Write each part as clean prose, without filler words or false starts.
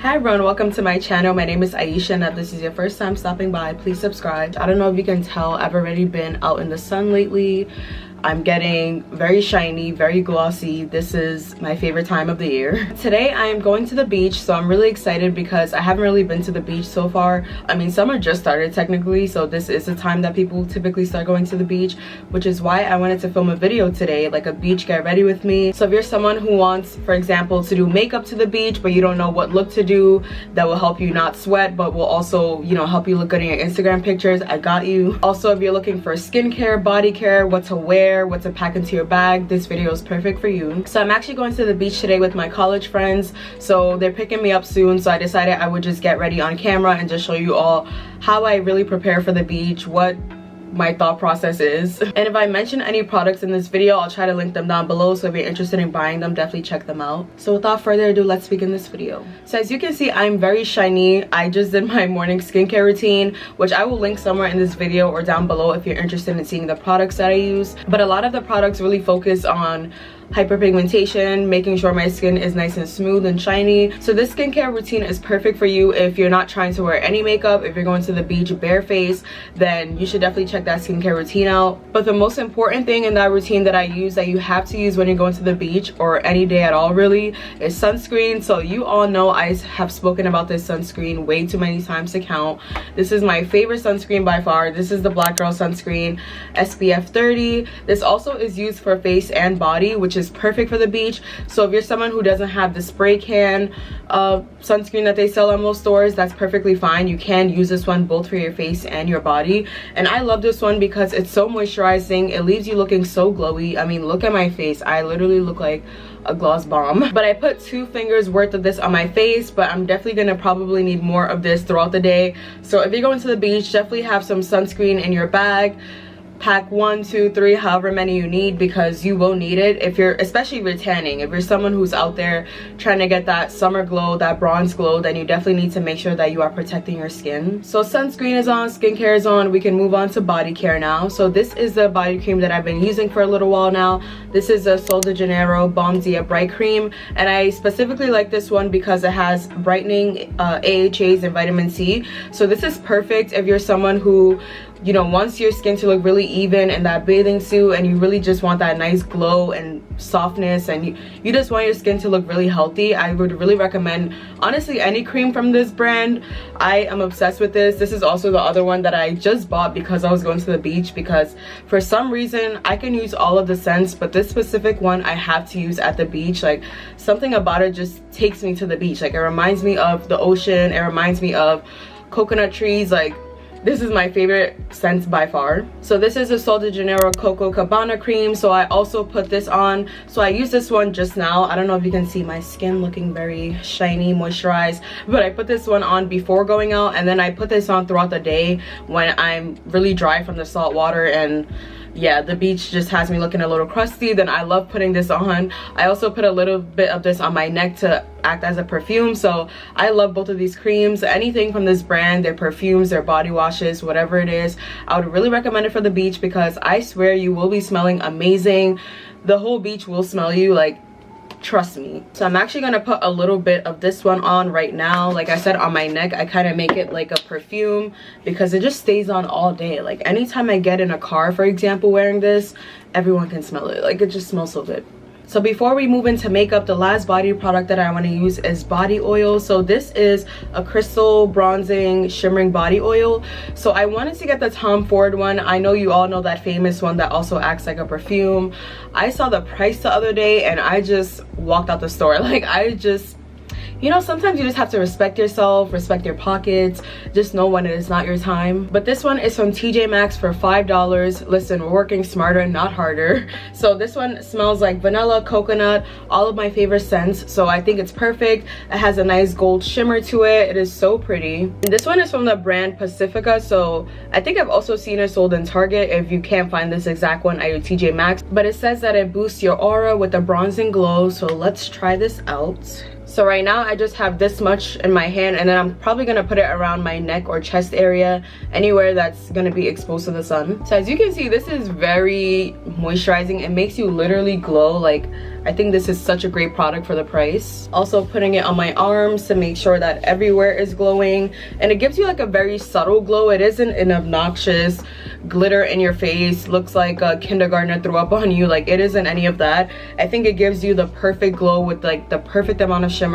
Hi everyone, welcome to my channel. My name is Aisha, and if this is your first time stopping by, please subscribe. I don't know if you can tell, I've already been out in the sun lately. I'm getting very shiny, very glossy. This is my favorite time of the year. Today I am going to the beach, so I'm really excited because I haven't really been to the beach so far. I mean, summer just started technically, so this is the time that people typically start going to the beach, which is why I wanted to film a video today, like a beach get ready with me. So if you're someone who wants, for example, to do makeup to the beach, but you don't know what look to do that will help you not sweat, but will also, you know, help you look good in your Instagram pictures, I got you. Also, if you're looking for skincare, body care, what to wear, what to pack into your bag, this video is perfect for you. So I'm actually going to the beach today with my college friends, so they're picking me up soon, so I decided I would just get ready on camera and just show you all how I really prepare for the beach, what my thought process is. And if I mention any products in this video, I'll try to link them down below, so if you're interested in buying them, definitely check them out. So without further ado, let's begin this video. So as you can see, I'm very shiny. I just did my morning skincare routine, which I will link somewhere in this video or down below if you're interested in seeing the products that I use. But a lot of the products really focus on hyperpigmentation, making sure my skin is nice and smooth and shiny. So this skincare routine is perfect for you if you're not trying to wear any makeup. If you're going to the beach barefaced, then you should definitely check that skincare routine out. But the most important thing in that routine that I use, that you have to use when you're going to the beach or any day at all really, is sunscreen. So you all know I have spoken about this sunscreen way too many times to count. This is my favorite sunscreen by far. This is the Black Girl sunscreen, SPF 30. This also is used for face and body, which is perfect for the beach. So if you're someone who doesn't have the spray can sunscreen that they sell at most stores, that's perfectly fine. You can use this one both for your face and your body. And I love this one because it's so moisturizing. It leaves you looking so glowy. I mean, look at my face. I literally look like a gloss bomb. But I put 2 fingers worth of this on my face, but I'm definitely gonna probably need more of this throughout the day. So if you're going to the beach, definitely have some sunscreen in your bag. Pack 1, 2, 3, however many you need, because you will need it if you're, especially if you're tanning. If you're someone who's out there trying to get that summer glow, that bronze glow, then you definitely need to make sure that you are protecting your skin. So sunscreen is on, skincare is on, we can move on to body care now. So this is the body cream that I've been using for a little while now. This is a Sol de Janeiro Balm Dia Bright Cream, and I specifically like this one because it has brightening AHAs and vitamin C. So this is perfect if you're someone who, you know, wants your skin to look really even in that bathing suit, and you really just want that nice glow and softness, and you just want your skin to look really healthy. I would really recommend, honestly, any cream from this brand. I am obsessed with this. This is also the other one that I just bought because I was going to the beach, because for some reason I can use all of the scents, but this specific one I have to use at the beach. Like, something about it just takes me to the beach. Like, it reminds me of the ocean, it reminds me of coconut trees. Like, this is my favorite scent by far. So this is a Sol de Janeiro Coco Cabana cream. So I also put this on. So I used this one just now. I don't know if you can see my skin looking very shiny, moisturized, but I put this one on before going out, and then I put this on throughout the day when I'm really dry from the salt water, and yeah, the beach just has me looking a little crusty. Then I love putting this on. I also put a little bit of this on my neck to act as a perfume. So I love both of these creams. Anything from this brand, their perfumes, their body washes, whatever it is, I would really recommend it for the beach, because I swear you will be smelling amazing. The whole beach will smell you, like, trust me. So I'm actually gonna put a little bit of this one on right now. Like I said, on my neck, I kind of make it like a perfume because it just stays on all day. Like, anytime I get in a car, for example, wearing this, everyone can smell it. Like, it just smells so good. So before we move into makeup, the last body product that I want to use is body oil. So this is a crystal bronzing shimmering body oil. So I wanted to get the Tom Ford one. I know you all know that famous one that also acts like a perfume. I saw the price the other day and I just walked out the store. Like, I just, you know, sometimes you just have to respect yourself, respect your pockets, just know when it is not your time. But this one is from TJ Maxx for $5. Listen, we're working smarter, not harder. So this one smells like vanilla, coconut, all of my favorite scents. So I think it's perfect. It has a nice gold shimmer to it. It is so pretty. And this one is from the brand Pacifica. So I think I've also seen it sold in Target. If you can't find this exact one at your TJ Maxx. But it says that it boosts your aura with a bronzing glow. So let's try this out. So right now I just have this much in my hand, and then I'm probably gonna put it around my neck or chest area, anywhere that's gonna be exposed to the sun. So as you can see, this is very moisturizing. It makes you literally glow. Like, I think this is such a great product for the price. Also putting it on my arms to make sure that everywhere is glowing, and it gives you like a very subtle glow. It isn't an obnoxious glitter in your face, looks like a kindergartner threw up on you. Like, it isn't any of that. I think it gives you the perfect glow with like the perfect amount of shimmer.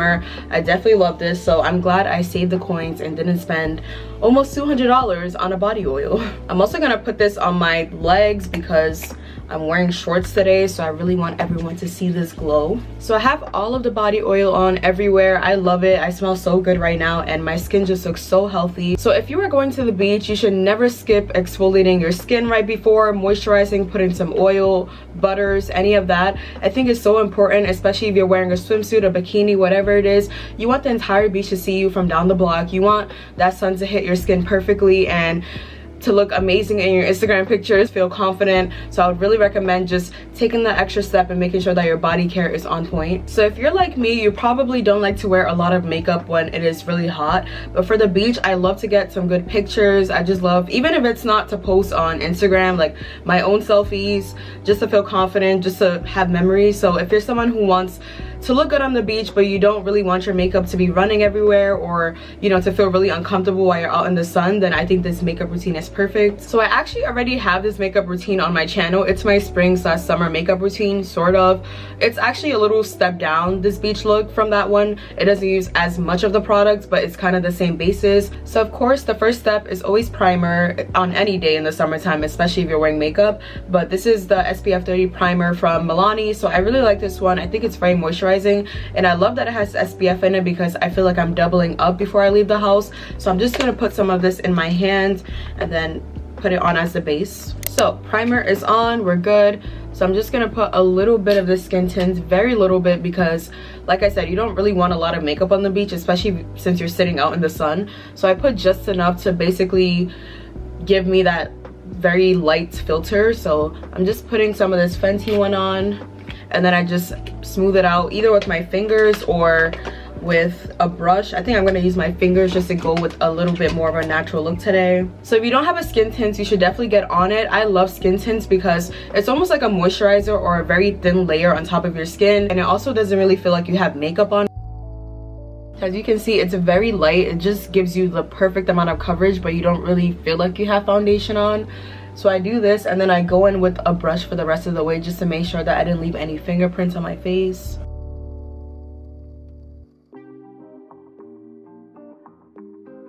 I definitely love this, so I'm glad I saved the coins and didn't spend almost $200 on a body oil. I'm also gonna put this on my legs because I'm wearing shorts today, so I really want everyone to see this glow. So I have all of the body oil on everywhere. I love it. I smell so good right now, and my skin just looks so healthy. So if you are going to the beach, you should never skip exfoliating your skin right before, moisturizing, putting some oil, butters, any of that. I think it's so important, especially if you're wearing a swimsuit, a bikini, whatever it is. You want the entire beach to see you from down the block. You want that sun to hit your skin perfectly and to look amazing in your Instagram pictures, feel confident. So I would really recommend just taking that extra step and making sure that your body care is on point. So if you're like me, you probably don't like to wear a lot of makeup when it is really hot, but for the beach, I love to get some good pictures. I just love, even if it's not to post on Instagram, like my own selfies, just to feel confident, just to have memories. So if you're someone who wants to look good on the beach, but you don't really want your makeup to be running everywhere, or you know, to feel really uncomfortable while you're out in the sun, then I think this makeup routine is perfect. So I actually already have this makeup routine on my channel. It's my spring/summer makeup routine, sort of. It's actually a little step down, this beach look, from that one. It doesn't use as much of the products, but it's kind of the same basis. So of course, the first step is always primer on any day in the summertime, especially if you're wearing makeup. But this is the SPF 30 primer from Milani. So I really like this one. I think it's very moisturizing, and I love that it has SPF in it because I feel like I'm doubling up before I leave the house. So I'm just gonna put some of this in my hand and then put it on as the base. So primer is on, we're good. So I'm just gonna put a little bit of the skin tint, very little bit, because like I said, you don't really want a lot of makeup on the beach, especially since you're sitting out in the sun. So I put just enough to basically give me that very light filter. So I'm just putting some of this Fenty one on, and then I just smooth it out either with my fingers or with a brush. I think I'm going to use my fingers just to go with a little bit more of a natural look today. So if you don't have a skin tint, you should definitely get on it. I love skin tints because it's almost like a moisturizer or a very thin layer on top of your skin, and it also doesn't really feel like you have makeup on. As you can see, it's very light. It just gives you the perfect amount of coverage, but you don't really feel like you have foundation on. So I do this, and then I go in with a brush for the rest of the way just to make sure that I didn't leave any fingerprints on my face.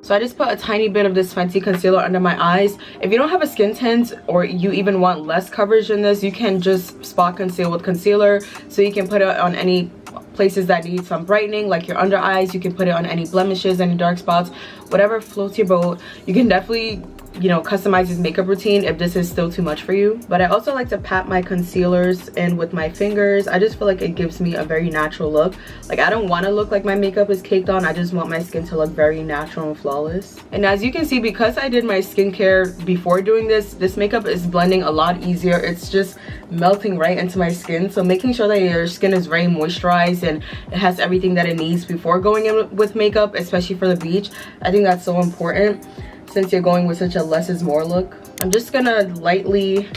So I just put a tiny bit of this Fenty concealer under my eyes. If you don't have a skin tint, or you even want less coverage in this, you can just spot conceal with concealer. So you can put it on any places that need some brightening, like your under eyes. You can put it on any blemishes, any dark spots, whatever floats your boat. You can definitely, you know, customize this makeup routine if this is still too much for you. But I also like to pat my concealers in with my fingers. I just feel like it gives me a very natural look. Like, I don't want to look like my makeup is caked on. I just want my skin to look very natural and flawless. And as you can see, because I did my skincare before doing this, this makeup is blending a lot easier. It's just melting right into my skin. So making sure that your skin is very moisturized and it has everything that it needs before going in with makeup, especially for the beach, I think that's so important since you're going with such a less is more look. I'm just gonna lightly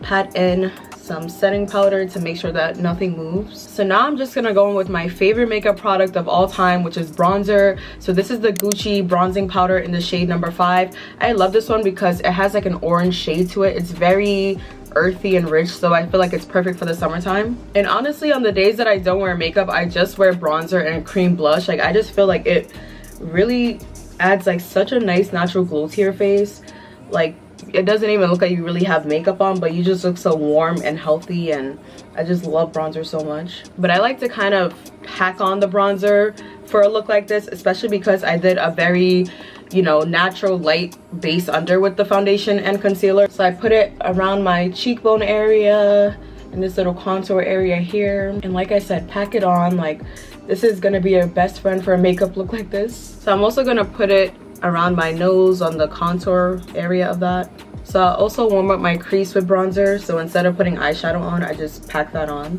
pat in some setting powder to make sure that nothing moves. So now I'm just gonna go in with my favorite makeup product of all time, which is bronzer. So this is the Gucci bronzing powder in the shade number 5. I love this one because it has like an orange shade to it. It's very earthy and rich, so I feel like it's perfect for the summertime. And honestly, on the days that I don't wear makeup, I just wear bronzer and cream blush. Like, I just feel like it really adds like such a nice natural glow to your face. Like, it doesn't even look like you really have makeup on, but you just look so warm and healthy, and I just love bronzer so much. But I like to kind of pack on the bronzer for a look like this, especially because I did a very, you know, natural light base under with the foundation and concealer. So I put it around my cheekbone area and this little contour area here, and like I said, pack it on. Like, this is gonna be your best friend for a makeup look like this. So I'm also gonna put it around my nose on the contour area of that. So I also warm up my crease with bronzer. So instead of putting eyeshadow on, I just pack that on.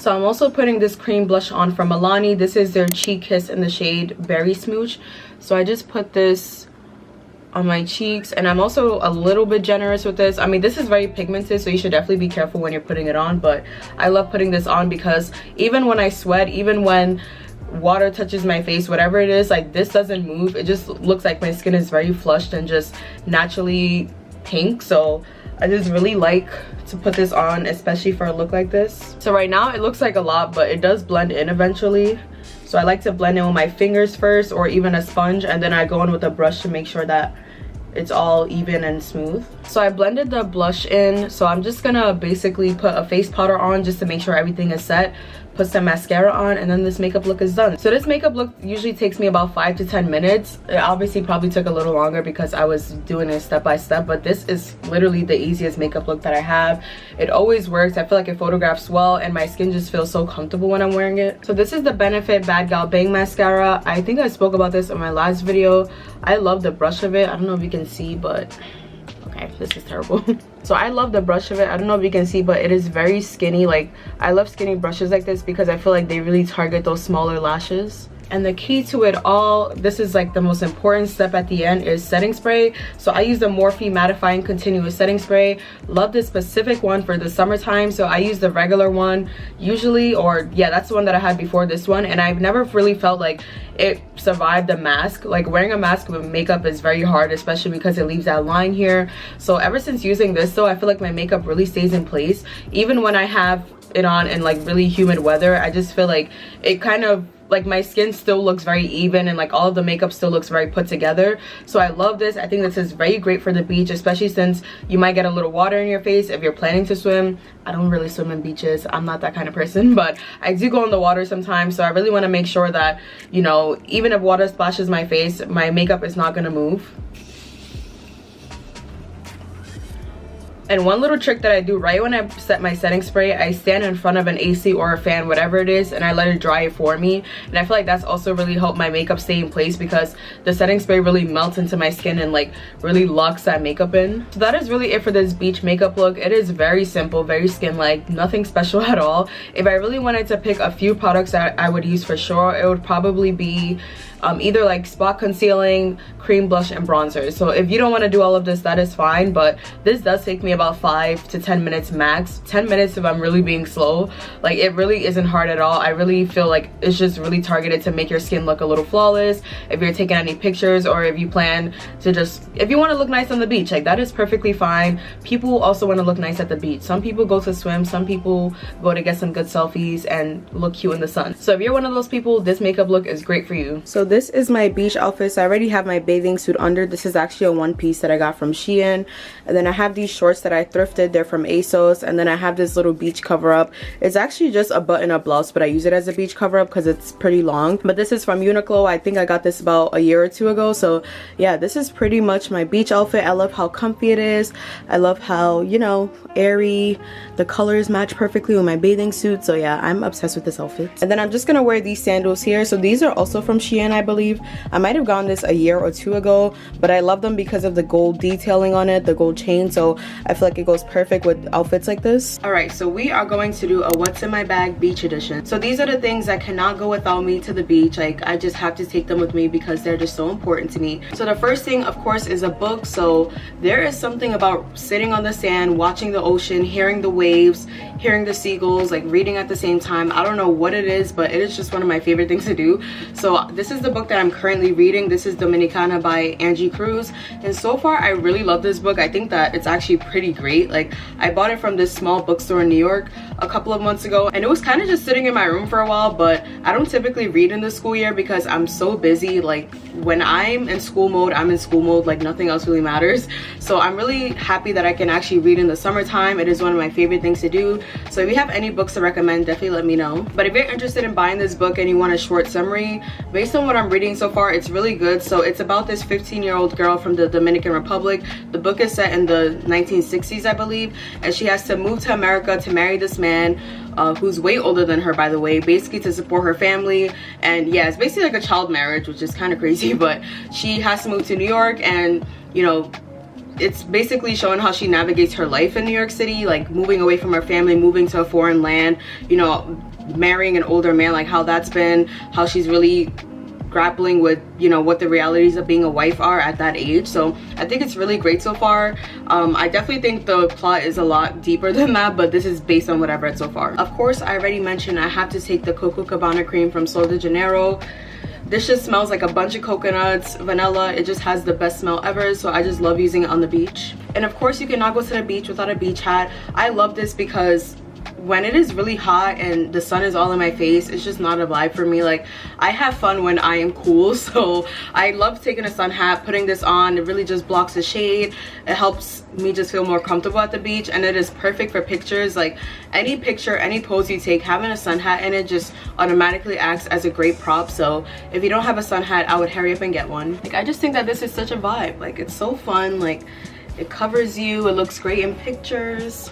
So I'm also putting this cream blush on from Milani. This is their Cheek Kiss in the shade Berry Smooch. So I just put this on my cheeks, and I'm also a little bit generous with this. I mean, this is very pigmented, so you should definitely be careful when you're putting it on, but I love putting this on because even when I sweat, even when water touches my face, whatever it is, like, this doesn't move. It just looks like my skin is very flushed and just naturally pink. So I just really like to put this on, especially for a look like this. So right now it looks like a lot, but it does blend in eventually. So I like to blend in with my fingers first, or even a sponge, and then I go in with a brush to make sure that it's all even and smooth. So I blended the blush in, so I'm just gonna basically put a face powder on just to make sure everything is set, put some mascara on, and then this makeup look is done. So this makeup look usually takes me about 5 to 10 minutes. It obviously probably took a little longer because I was doing it step by step, but this is literally the easiest makeup look that I have. It always works. I feel like it photographs well, and my skin just feels so comfortable when I'm wearing it. So this is the Benefit Bad Gal Bang Mascara. I think I spoke about this in my last video. I love the brush of it. I don't know if you can see, but okay, this is terrible. So I love the brush of it. I don't know if you can see, but it is very skinny. Like, I love skinny brushes like this because I feel like they really target those smaller lashes. And the key to it all, this is like the most important step at the end, is setting spray. So I use the Morphe Mattifying Continuous Setting Spray. Love this specific one for the summertime. So I use the regular one usually, or yeah, that's the one that I had before this one. And I've never really felt like it survived the mask. Like, wearing a mask with makeup is very hard, especially because it leaves that line here. So ever since using this though, I feel like my makeup really stays in place. Even when I have it on in like really humid weather, I just feel like it kind of, like, my skin still looks very even, and like all of the makeup still looks very put together. So I love this. I think this is very great for the beach, especially since you might get a little water in your face if you're planning to swim. I don't really swim in beaches. I'm not that kind of person, but I do go in the water sometimes. So I really want to make sure that, you know, even if water splashes my face, my makeup is not going to move. And one little trick that I do right when I set my setting spray, I stand in front of an AC or a fan, whatever it is, and I let it dry it for me. And I feel like that's also really helped my makeup stay in place because the setting spray really melts into my skin and like really locks that makeup in. So that is really it for this beach makeup look. It is very simple, very skin-like, nothing special at all. If I really wanted to pick a few products that I would use for sure, it would probably be either like spot concealing, cream, blush, and bronzer. So if you don't want to do all of this, that is fine, but this does take me about 5 to 10 minutes max. 10 minutes if I'm really being slow. Like, it really isn't hard at all. I really feel like it's just really targeted to make your skin look a little flawless. If you're taking any pictures, or if you plan to just, if you want to look nice on the beach, like, that is perfectly fine. People also want to look nice at the beach. Some people go to swim, some people go to get some good selfies and look cute in the sun. So if you're one of those people, this makeup look is great for you. So this is my beach outfit. So I already have my bathing suit under. This is actually a one piece that I got from Shein, and then I have these shorts that I thrifted. They're from ASOS, and then I have this little beach cover up. It's actually just a button-up blouse, but I use it as a beach cover up because it's pretty long. But this is from Uniqlo. I think I got this about a year or two ago. So yeah, this is pretty much my beach outfit. I love how comfy it is. I love how, you know, airy. The colors match perfectly with my bathing suit. So yeah, I'm obsessed with this outfit. And then I'm just gonna wear these sandals here. So these are also from Shein, I believe. I might have gotten this a year or two ago, but I love them because of the gold detailing on it, the gold chain. So I feel like it goes perfect with outfits like this. All right, so we are going to do a what's in my bag beach edition. So these are the things that cannot go without me to the beach. Like, I just have to take them with me because they're just so important to me. So the first thing, of course, is a book. So there is something about sitting on the sand, watching the ocean, hearing the waves, hearing the seagulls, like reading at the same time. I don't know what it is, but it is just one of my favorite things to do. So this is the book that I'm currently reading. This is Dominicana by Angie Cruz, and so far I really love this book. I think that it's actually pretty great. Like, I bought it from this small bookstore in New York a couple of months ago, and it was kind of just sitting in my room for a while, but I don't typically read in the school year because I'm so busy. Like, when I'm in school mode, I'm in school mode, like nothing else really matters. So I'm really happy that I can actually read in the summertime. It is one of my favorite things to do. So if you have any books to recommend, definitely let me know. But if you're interested in buying this book and you want a short summary, based on what I'm reading so far, it's really good. So it's about this 15-year-old girl from the Dominican Republic. The book is set in the 1960s, I believe, and she has to move to America to marry this man who's way older than her, by the way, basically to support her family. And yeah, it's basically like a child marriage, which is kind of crazy, but she has to move to New York and, you know, it's basically showing how she navigates her life in New York City, like moving away from her family, moving to a foreign land, you know, marrying an older man, like how that's been, how she's really grappling with, you know, what the realities of being a wife are at that age. So I think it's really great so far. I definitely think the plot is a lot deeper than that, but this is based on what I've read so far. Of course, I already mentioned I have to take the Coco Cabana cream from Sol de Janeiro. This just smells like a bunch of coconuts, vanilla. It just has the best smell ever, so I just love using it on the beach. And of course, you cannot go to the beach without a beach hat. I love this because when it is really hot and the sun is all in my face, it's just not a vibe for me. Like, I have fun when I am cool, so I love taking a sun hat, putting this on. It really just blocks the shade. It helps me just feel more comfortable at the beach, and it is perfect for pictures. Like, any picture, any pose you take, having a sun hat in it just automatically acts as a great prop. So if you don't have a sun hat, I would hurry up and get one. Like, I just think that this is such a vibe. Like, it's so fun. Like, it covers you, it looks great in pictures.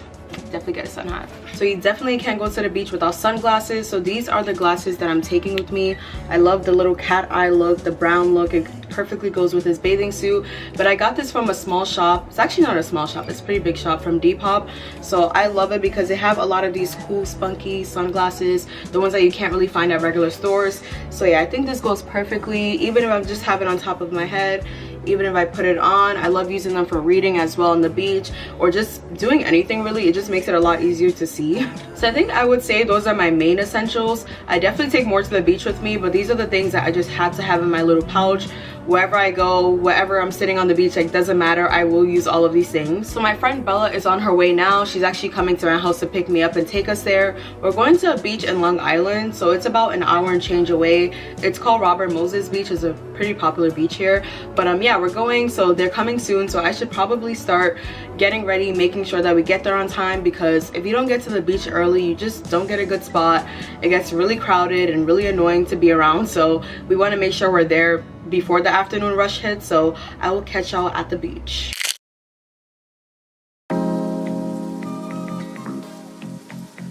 Definitely get a sun hat. So you definitely can't go to the beach without sunglasses. So these are the glasses that I'm taking with me. I love the little cat eye look, the brown look. It perfectly goes with this bathing suit. But I got this from a small shop. It's actually not a small shop, it's a pretty big shop, from Depop. So I love it because they have a lot of these cool spunky sunglasses, the ones that you can't really find at regular stores. So yeah, I think this goes perfectly, even if I'm just have it on top of my head. Even if I put it on, I love using them for reading as well on the beach, or just doing anything really. It just makes it a lot easier to see. So I think I would say those are my main essentials. I definitely take more to the beach with me, but these are the things that I just had to have in my little pouch. Wherever I go, wherever I'm sitting on the beach, like, doesn't matter, I will use all of these things. So my friend Bella is on her way now. She's actually coming to my house to pick me up and take us there. We're going to a beach in Long Island, so it's about an hour and change away. It's called Robert Moses Beach. It's a pretty popular beach here. But yeah, we're going, so they're coming soon, so I should probably start getting ready, making sure that we get there on time, because if you don't get to the beach early, you just don't get a good spot. It gets really crowded and really annoying to be around, so we want to make sure we're there before the afternoon rush hits. So I will catch y'all at the beach.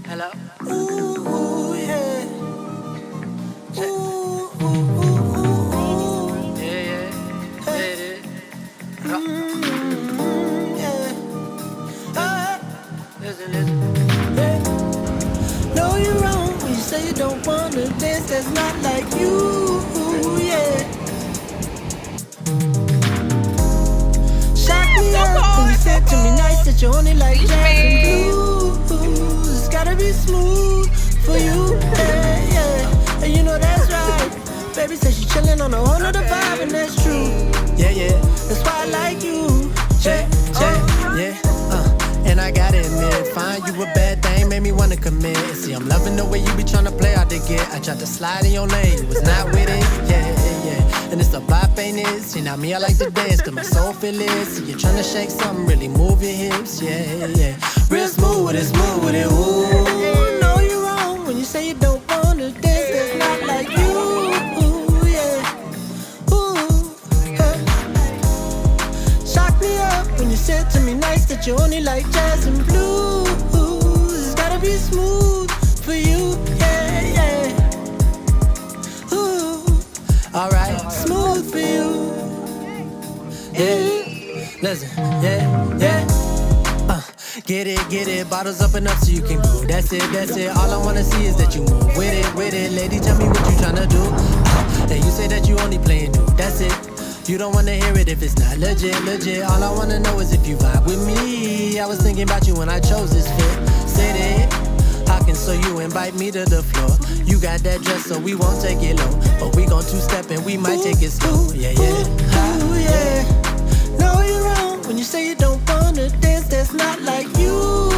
Hello? Ooh, yeah. Ooh, ooh, ooh. Yeah, it is. Listen. Yeah. No, you're wrong when you say you don't wanna dance. That's not like you, yeah. Shut me up when you said to me nice that you only like jazz and blues. It's gotta be smooth for you, yeah. And you know that's right. Baby says she's chillin' on a whole nother vibe, and that's true. Yeah. That's why I like you. Check, yeah. And I gotta admit, find you a bad thing made me wanna commit. See, I'm loving the way you be tryna play out the get. I tried to slide in your lane, you was not with it, yeah. And it's a bop, ain't it? See, now me, I like to dance, cause my soul feel it. See, you're tryna shake something, really move your hips, yeah. Real smooth with it, ooh. No, you're wrong when you say you don't wanna dance. That's not like you, yeah. Shock me up when you said to me nice that you only like jazz and blues. It's gotta be smooth for you, yeah. Alright, smooth for you. Yeah, listen, yeah. Get it, bottles up and up so you can go. That's it. All I wanna see is that you move with it. Lady, tell me what you tryna do. And you say that you only playing new. That's it. You don't wanna hear it if it's not legit. All I wanna know is if you vibe with me. I was thinking about you when I chose this fit. Said it. Hawking, so you invite me to the floor. You got that dress, so we won't take it low. But we gon' two-step and we might take it slow. Yeah. No, you're wrong when you say you don't wanna dance. That's not like you.